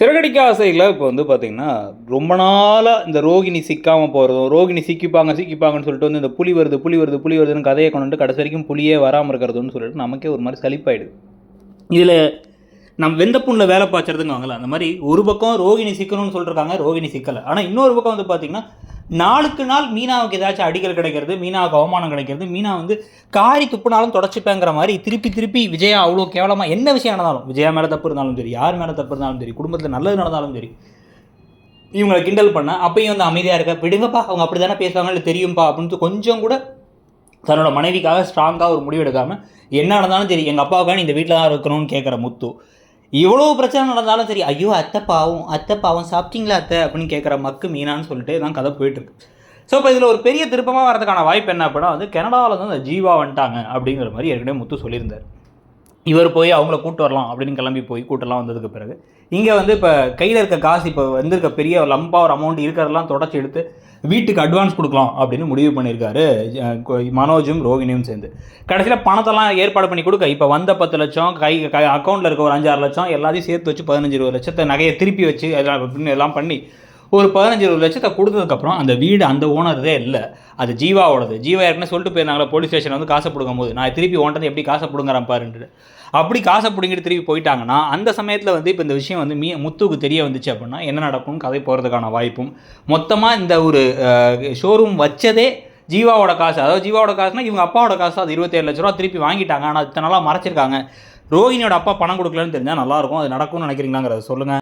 சிறகடிக்க ஆசையில் இப்போ வந்து பார்த்திங்கன்னா ரொம்ப நாளாக இந்த ரோகிணி சிக்காமல் போகிறதும், ரோகிணி சிக்கிப்பாங்கன்னு சொல்லிட்டு வந்து இந்த புலி வருதுன்னு கதையை கொண்டு கடைசி வரைக்கும் புலியே வராமல் இருக்கிறதுன்னு சொல்லிட்டு நமக்கே ஒரு மாதிரி சலிப்பாயிடுது. இதில் நம்ம வெந்த புண்ணில் வேலை பாய்ச்சறதுன்னு வாங்கலாம். அந்த மாதிரி ஒரு பக்கம் ரோகிணி சிக்கணும்னு சொல்லியிருக்காங்க, ரோகிணி சிக்கலை. ஆனால் இன்னொரு பக்கம் வந்து பார்த்திங்கன்னா நாளுக்கு நாள் மீனாவுக்கு ஏதாச்சும் அடிகள் கிடைக்கிறது, மீனாவுக்கு அவமானம் கிடைக்கிறது, மீனா வந்து காரி துப்புனாலும் தொடச்சிப்பேங்கிற மாதிரி திருப்பி விஜயா அவ்வளோ கேவலமாக என்ன விஷயம் நடந்தாலும், விஜயா மேலே தப்பு இருந்தாலும் சரி, யார் மேலே தப்பு இருந்தாலும் சரி, குடும்பத்தில் நல்லது நடந்தாலும் சரி, இவங்களை கிண்டல் பண்ண அப்பயும் வந்து அமைதியாக இருக்க, விடுங்கப்பா அவங்க அப்படி தானே பேசுவாங்க, இல்லை தெரியும்பா அப்படின்ட்டு கொஞ்சம் கூட தன்னோட மனைவிக்காக ஸ்ட்ராங்காக ஒரு முடிவு எடுக்காமல் என்ன நடந்தாலும் சரி எங்கள் அப்பாவுக்கான இந்த வீட்டில் தான் இருக்கணும்னு கேட்குற முத்து, இவ்வளோ பிரச்சனை நடந்தாலும் சரி ஐயோ அத்தை பாவம் சாப்பிட்டீங்களா அத்தை அப்படின்னு கேட்குற மக்கு மீனான்னு சொல்லிட்டு தான் கதை போயிட்டுருக்கு. ஸோ இப்போ இதில் ஒரு பெரிய திருப்பமாக வரதுக்கான வாய்ப்பு என்ன அப்படின்னா வந்து கனடாவில் வந்து அந்த ஜீவா வந்துட்டாங்க அப்படிங்கிற மாதிரி ஏற்கனவே முத்து சொல்லியிருந்தார். இவர் போய் அவங்கள கூட்டு வரலாம் அப்படின்னு கிளம்பி போய் கூட்டெல்லாம் வந்ததுக்கு பிறகு இங்கே வந்து இப்போ கையில் இருக்க காசு இப்போ வந்திருக்க பெரிய லம்பாக ஒரு அமௌண்ட் இருக்கிறதெல்லாம் தொடச்சி எடுத்து வீட்டுக்கு அட்வான்ஸ் கொடுக்கலாம் அப்படின்னு முடிவு பண்ணியிருக்காரு மனோஜும் ரோகிணியும் சேர்ந்து. கடைசியில் பணத்தெல்லாம் ஏற்பாடு பண்ணி கொடுக்க இப்போ வந்த 10 லட்சம் அக்கௌண்ட்டில் இருக்க ஒரு 5-6 லட்சம் எல்லாத்தையும் சேர்த்து வச்சு 15-20 லட்சத்தை நகையை திருப்பி வச்சு எல்லாம் பண்ணி ஒரு 15-20 லட்சத்தை கொடுத்ததுக்கப்புறம் அந்த வீடு அந்த ஓனர்தே இல்லை, அது ஜீவாவோடது. ஜீவா ஏற்கனவே சொல்லிட்டு போயிருந்தாங்களா போலீஸ் ஸ்டேஷன் வந்து காசை பிடுங்கும் போது, நான் திருப்பி ஓன்றது எப்படி காசை பிடுங்குறேன் பாருன்ட்டு. அப்படி காசை பிடுங்கிட்டு திருப்பி போயிட்டாங்கன்னா அந்த சமயத்தில் வந்து இப்போ இந்த விஷயம் வந்து முத்துவுக்கு தெரிய வந்துச்சு அப்படின்னா என்ன நடக்கும்னு கதை போகிறதுக்கான வாய்ப்பும், மொத்தமாக இந்த ஒரு ஷோரூம் வச்சதே ஜீவாவோட காசு, அதாவது ஜீவாவோட காசுனா இவங்க அப்பாவோட காசு, அது 27 லட்ச ரூபா திருப்பி வாங்கிட்டாங்க. ஆனால் இத்தனை நாளாக மறைச்சிருக்காங்க. ரோகிணியோட அப்பா பணம் கொடுக்கலன்னு தெரிஞ்சால் நல்லாயிருக்கும். அது நடக்கும்னு நினைக்கிறீங்களாங்கிறத சொல்லுங்கள்.